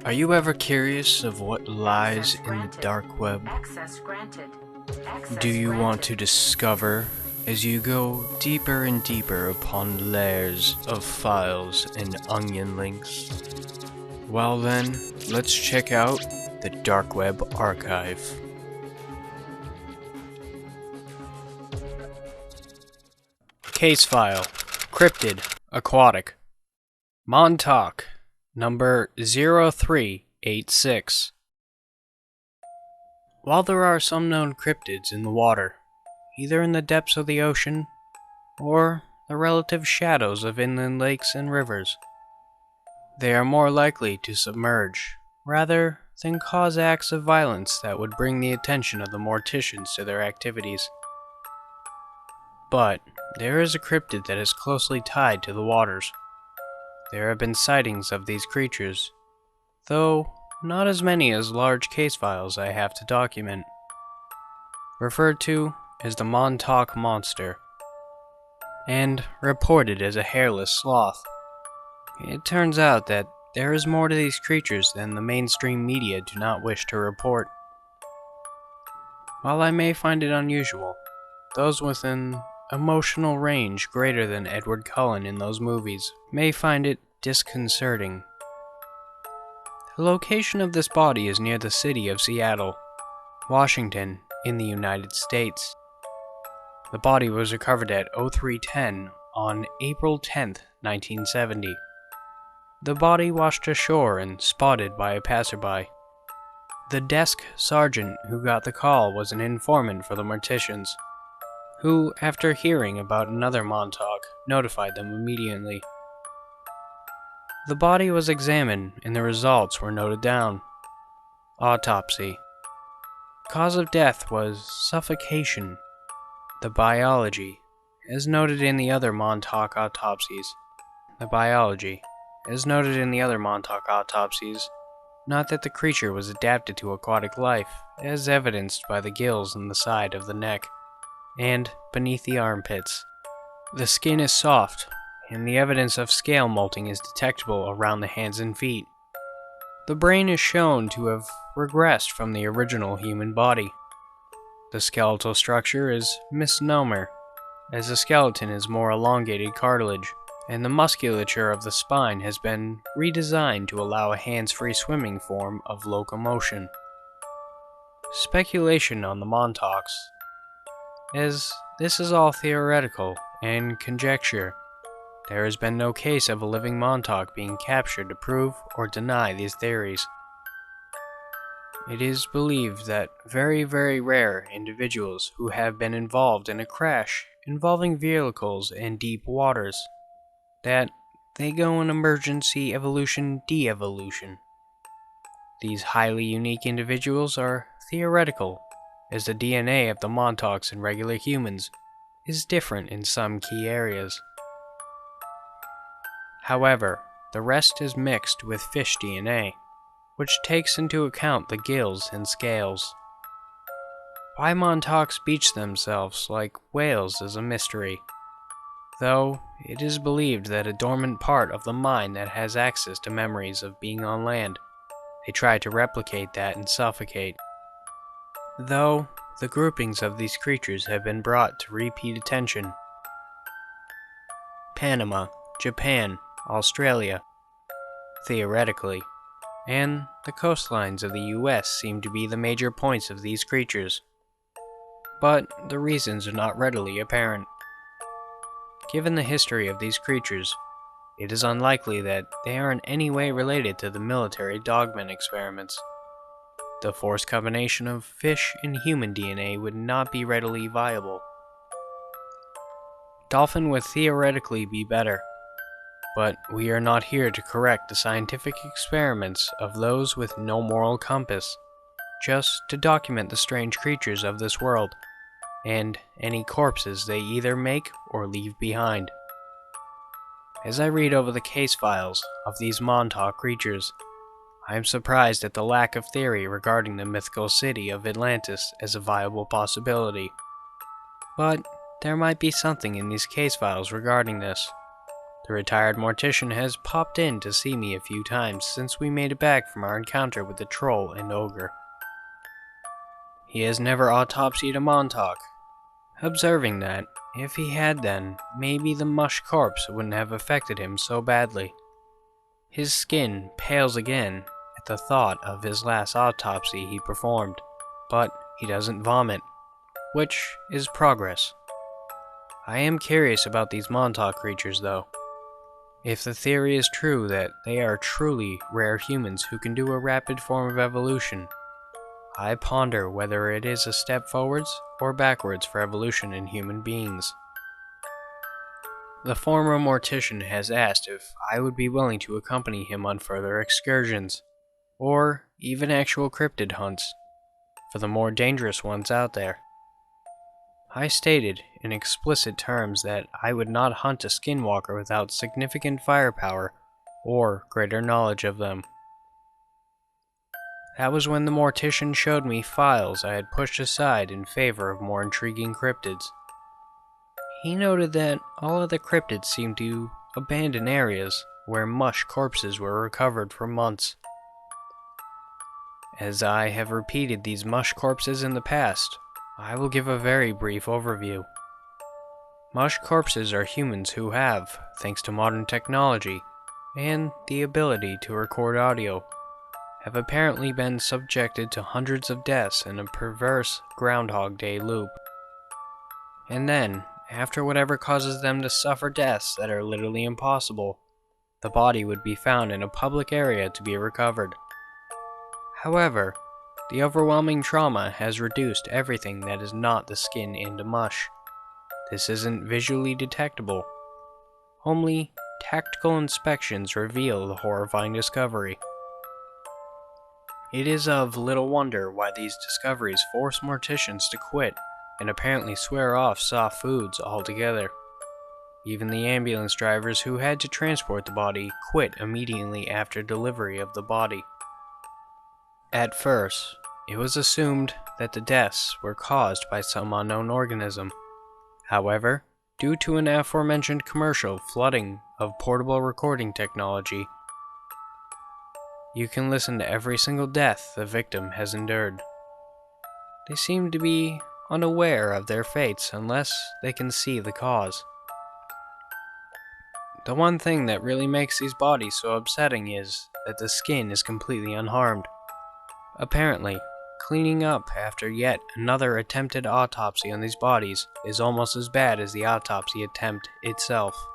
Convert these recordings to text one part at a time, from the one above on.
Are you ever curious of what lies in the dark web? Do you want to discover as you go deeper and deeper upon layers of files and onion links? Well then, let's check out the Dark Web Archive. Case file: Cryptid, Aquatic, Montauk, number 0386. While there are some known cryptids in the water, either in the depths of the ocean or the relative shadows of inland lakes and rivers, they are more likely to submerge rather than cause acts of violence that would bring the attention of the morticians to their activities. But there is a cryptid that is closely tied to the waters. There have been sightings of these creatures, though not as many as large case files I have to document. Referred to as the Montauk Monster, and reported as a hairless sloth. It turns out that there is more to these creatures than the mainstream media do not wish to report. While I may find it unusual, those with an emotional range greater than Edward Cullen in those movies may find it disconcerting. The location of this body is near the city of Seattle, Washington, in the United States. The body was recovered at 0310 on April 10, 1970. The body washed ashore and spotted by a passerby. The desk sergeant who got the call was an informant for the morticians, who, after hearing about another Montauk, notified them immediately. The body was examined and the results were noted down. Autopsy. Cause of death was suffocation. The biology, as noted in the other Montauk autopsies. Not that the creature was adapted to aquatic life, as evidenced by the gills in the side of the neck and beneath the armpits. The skin is soft, and the evidence of scale molting is detectable around the hands and feet. The brain is shown to have regressed from the original human body. The skeletal structure is misnomer, as the skeleton is more elongated cartilage, and the musculature of the spine has been redesigned to allow a hands-free swimming form of locomotion. Speculation on the Montauks, as this is all theoretical and conjecture. There has been no case of a living Montauk being captured to prove or deny these theories. It is believed that very rare individuals who have been involved in a crash involving vehicles in deep waters, that they go in emergency evolution de-evolution. These highly unique individuals are theoretical, as the DNA of the Montauks and regular humans is different in some key areas. However, the rest is mixed with fish DNA, which takes into account the gills and scales. Why Montauks beach themselves like whales is a mystery, though it is believed that a dormant part of the mind that has access to memories of being on land, they try to replicate that and suffocate. Though the groupings of these creatures have been brought to repeat attention. Panama, Japan, Australia, theoretically, and the coastlines of the US seem to be the major points of these creatures, but the reasons are not readily apparent. Given the history of these creatures, it is unlikely that they are in any way related to the military dogman experiments. The forced combination of fish and human DNA would not be readily viable. Dolphin would theoretically be better, but we are not here to correct the scientific experiments of those with no moral compass, just to document the strange creatures of this world, and any corpses they either make or leave behind. As I read over the case files of these Montauk creatures, I am surprised at the lack of theory regarding the mythical city of Atlantis as a viable possibility. But there might be something in these case files regarding this. The retired mortician has popped in to see me a few times since we made it back from our encounter with the troll and ogre. He has never autopsied a Montauk, observing that, if he had then, maybe the mush corpse wouldn't have affected him so badly. His skin pales again at the thought of his last autopsy he performed, but he doesn't vomit, which is progress. I am curious about these Montauk creatures though. If the theory is true that they are truly rare humans who can do a rapid form of evolution, I ponder whether it is a step forwards or backwards for evolution in human beings. The former mortician has asked if I would be willing to accompany him on further excursions, or even actual cryptid hunts, for the more dangerous ones out there. I stated in explicit terms that I would not hunt a skinwalker without significant firepower or greater knowledge of them. That was when the mortician showed me files I had pushed aside in favor of more intriguing cryptids. He noted that all of the cryptids seemed to abandon areas where mush corpses were recovered for months. As I have repeated these mush corpses in the past, I will give a very brief overview. Mush corpses are humans who have, thanks to modern technology and the ability to record audio, have apparently been subjected to hundreds of deaths in a perverse Groundhog Day loop. And then, after whatever causes them to suffer deaths that are literally impossible, the body would be found in a public area to be recovered. However, the overwhelming trauma has reduced everything that is not the skin into mush. This isn't visually detectable. Only tactical inspections reveal the horrifying discovery. It is of little wonder why these discoveries force morticians to quit and apparently swear off soft foods altogether. Even the ambulance drivers who had to transport the body quit immediately after delivery of the body. At first, it was assumed that the deaths were caused by some unknown organism. However, due to an aforementioned commercial flooding of portable recording technology, you can listen to every single death the victim has endured. They seem to be unaware of their fates unless they can see the cause. The one thing that really makes these bodies so upsetting is that the skin is completely unharmed. Apparently, cleaning up after yet another attempted autopsy on these bodies is almost as bad as the autopsy attempt itself.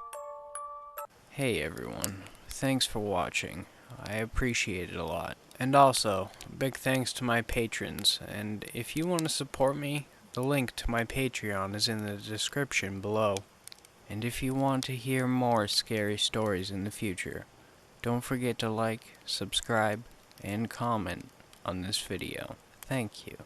Hey everyone, thanks for watching. I appreciate it a lot. And also, big thanks to my patrons, and if you want to support me, the link to my Patreon is in the description below. And if you want to hear more scary stories in the future, don't forget to like, subscribe, and comment on this video. Thank you.